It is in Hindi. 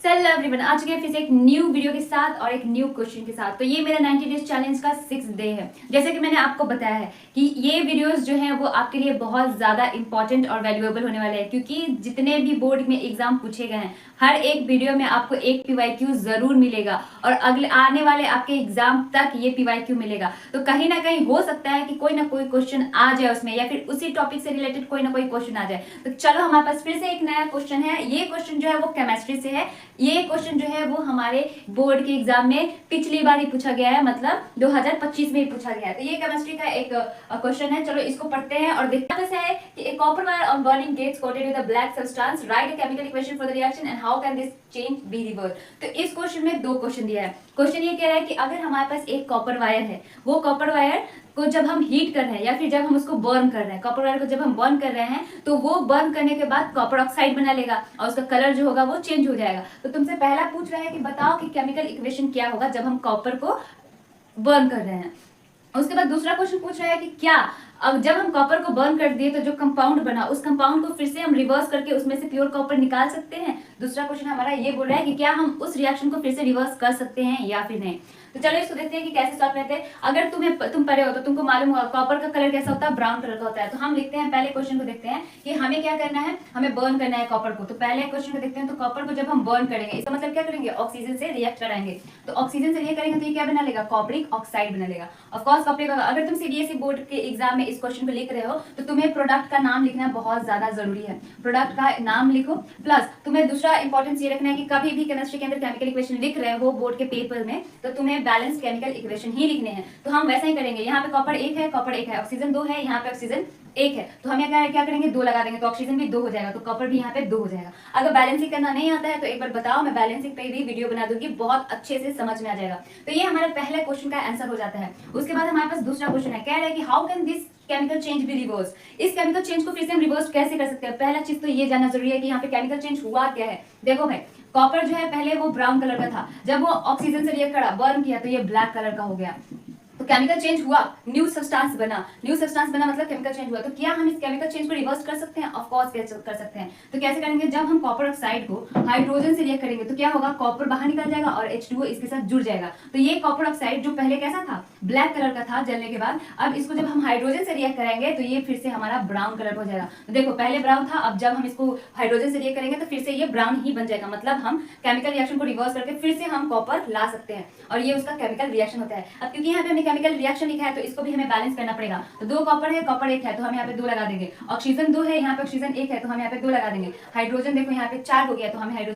हेलो एवरीवन, आ चुके हैं फिर से एक न्यू वीडियो के साथ और एक न्यू क्वेश्चन के साथ। तो ये मेरा 90 डेज चैलेंज का 6th डे है। जैसे कि मैंने आपको बताया है कि ये वीडियोस जो हैं वो आपके लिए बहुत ज़्यादा इंपॉर्टेंट और वैल्यूएबल होने वाले हैं, क्योंकि जितने भी बोर्ड में एग्जाम पूछे गए हैं हर एक वीडियो में आपको एक पीवाईक्यू जरूर मिलेगा और अगले आने वाले आपके एग्जाम तक ये पीवाईक्यू मिलेगा। तो कहीं ना कहीं हो सकता है कि कोई ना कोई क्वेश्चन आ जाए उसमें, या फिर उसी टॉपिक से रिलेटेड कोई ना कोई क्वेश्चन आ जाए। तो चलो हमारे पास फिर से एक नया क्वेश्चन है। ये क्वेश्चन जो है वो केमिस्ट्री से है। ये क्वेश्चन जो है वो हमारे बोर्ड के एग्जाम में पिछली बार ही पूछा गया है, मतलब 2025 में ही पूछा गया है। तो ये केमिस्ट्री का एक क्वेश्चन है। चलो इसको पढ़ते हैं और देखते हैं। है कि a copper wire on burning gets coated with a black substance, write a chemical equation for the reaction and how can this change be reversed। तो इस क्वेश्चन में दो क्वेश्चन दिया है। क्वेश्चन ये कह रहा है कि अगर हमारे पास एक कॉपर वायर है, वो कॉपर वायर को जब हम हीट कर रहे हैं या फिर जब हम उसको बर्न कर रहे हैं, कॉपर वायर को जब हम बर्न कर रहे हैं तो वो बर्न करने के बाद कॉपर ऑक्साइड बना लेगा और उसका कलर जो होगा वो चेंज हो जाएगा। तो तुमसे पहला पूछ रहा है कि बताओ कि केमिकल इक्वेशन क्या होगा जब हम कॉपर को बर्न कर रहे हैं। उसके बाद दूसरा क्वेश्चन पूछ रहा है कि क्या अब जब हम कॉपर को बर्न कर दिए तो जो कंपाउंड बना उस कंपाउंड को फिर से हम रिवर्स करके उसमें से प्योर कॉपर निकाल सकते हैं। दूसरा क्वेश्चन हमारा ये बोल रहा है कि क्या हम उस रिएक्शन को फिर से रिवर्स कर सकते हैं या फिर नहीं। तो चलो इसको देखते हैं कि कैसे सॉल्व करते हैं। अगर तुम पढ़े हो तो तुमको मालूम होगा कॉपर का कलर कैसा होता है, ब्राउन कलर का होता है। तो हम लिखते हैं पहले क्वेश्चन को देखते हैं कि हमें क्या करना है, हमें बर्न करना है कॉपर को। तो पहले क्वेश्चन को देखते हैं। तो कॉपर को जब हम बर्न करेंगे इसका मतलब क्या करेंगे, ऑक्सीजन से रिएक्ट कराएंगे। तो ऑक्सीजन से रिएक्ट करेंगे तो ये क्या बना लेगा, कॉपरिक ऑक्साइड बना लेगा। ऑफकोर्स कॉपरिक, अगर तुम सीबीएसई बोर्ड के एग्जाम में इस क्वेश्चन को लिख रहे हो तो तुम्हें प्रोडक्ट का नाम लिखना बहुत ज्यादा जरूरी है। प्रोडक्ट का नाम लिखो, प्लस तुम्हें दूसरा इंपॉर्टेंस ये रखना है कि कभी भी केमिस्ट्री के अंदर केमिकल इक्वेशन लिख रहे हो बोर्ड के पेपर में तो तुम्हें बैलेंस केमिकल इक्वेशन ही लिखने हैं। तो हम वैसा ही करेंगे। यहाँ पे कॉपर एक है, कॉपर एक है, ऑक्सीजन 2 है, यहाँ पे ऑक्सीजन एक है। तो हम क्या करेंगे, 2 लगा देंगे तो ऑक्सीजन भी 2 हो जाएगा, तो कॉपर भी यहाँ पे 2 हो जाएगा। अगर बैलेंसिंग करना नहीं आता है तो एक बार बताओ, मैं बैलेंसिंग पे भी वीडियो बना दूंगी, बहुत अच्छे से समझ में आ जाएगा। तो ये हमारे पहले क्वेश्चन का आंसर हो जाता है। उसके बाद हमारे पास दूसरा क्वेश्चन है, कह रहा है कि how can this chemical change be reverse. इस केमिकल चेंज को फिर से हम रिवर्स कैसे कर सकते हैं। पहला चीज तो ये जानना जरूरी है कि यहाँ पे केमिकल चेंज हुआ क्या है। देखो भाई, कॉपर जो है पहले वो ब्राउन कलर का था, जब वो ऑक्सीजन से रिएक्ट करा, बर्न किया तो ये ब्लैक कलर का हो गया। तो केमिकल चेंज हुआ, न्यू सब्सटेंस बना। न्यू सब्सटेंस बना मतलब केमिकल चेंज हुआ। तो क्या हम इस केमिकल चेंज को रिवर्स कर सकते हैं? ऑफ कोर्स कर सकते हैं। तो कैसे करेंगे, जब हम कॉपर ऑक्साइड को हाइड्रोजन से रिएक्ट करेंगे तो क्या होगा, कॉपर बाहर निकल जाएगा और H2O इसके साथ जुड़ जाएगा। तो ये कॉपर ऑक्साइड जो पहले कैसा था, ब्लैक कलर का था जलने के बाद, अब इसको जब हम हाइड्रोजन से रिएक्ट करेंगे तो ये फिर से हमारा ब्राउन कलर हो जाएगा। तो देखो पहले ब्राउन था, अब जब हम इसको हाइड्रोजन से रिएक्ट करेंगे तो फिर से ये ब्राउन ही बन जाएगा। मतलब हम केमिकल रिएक्शन को रिवर्स करके फिर से हम कॉपर ला सकते हैं और ये उसका केमिकल रिएक्शन होता है। अब क्योंकि यहाँ पे हमने केमिकल रिएक्शन लिखा है तो इसको भी हमें बैलेंस करना पड़ेगा। तो 2 कॉपर है, कॉपर 1 है तो हम यहाँ पे 2 लगा देंगे। ऑक्सीजन 2 है, यहाँ पे ऑक्सीजन 1 है तो हम यहाँ पे 2 लगा देंगे। हाइड्रोजन देखो यहाँ पे 4 हो गया तो हमें हाइड्रोजन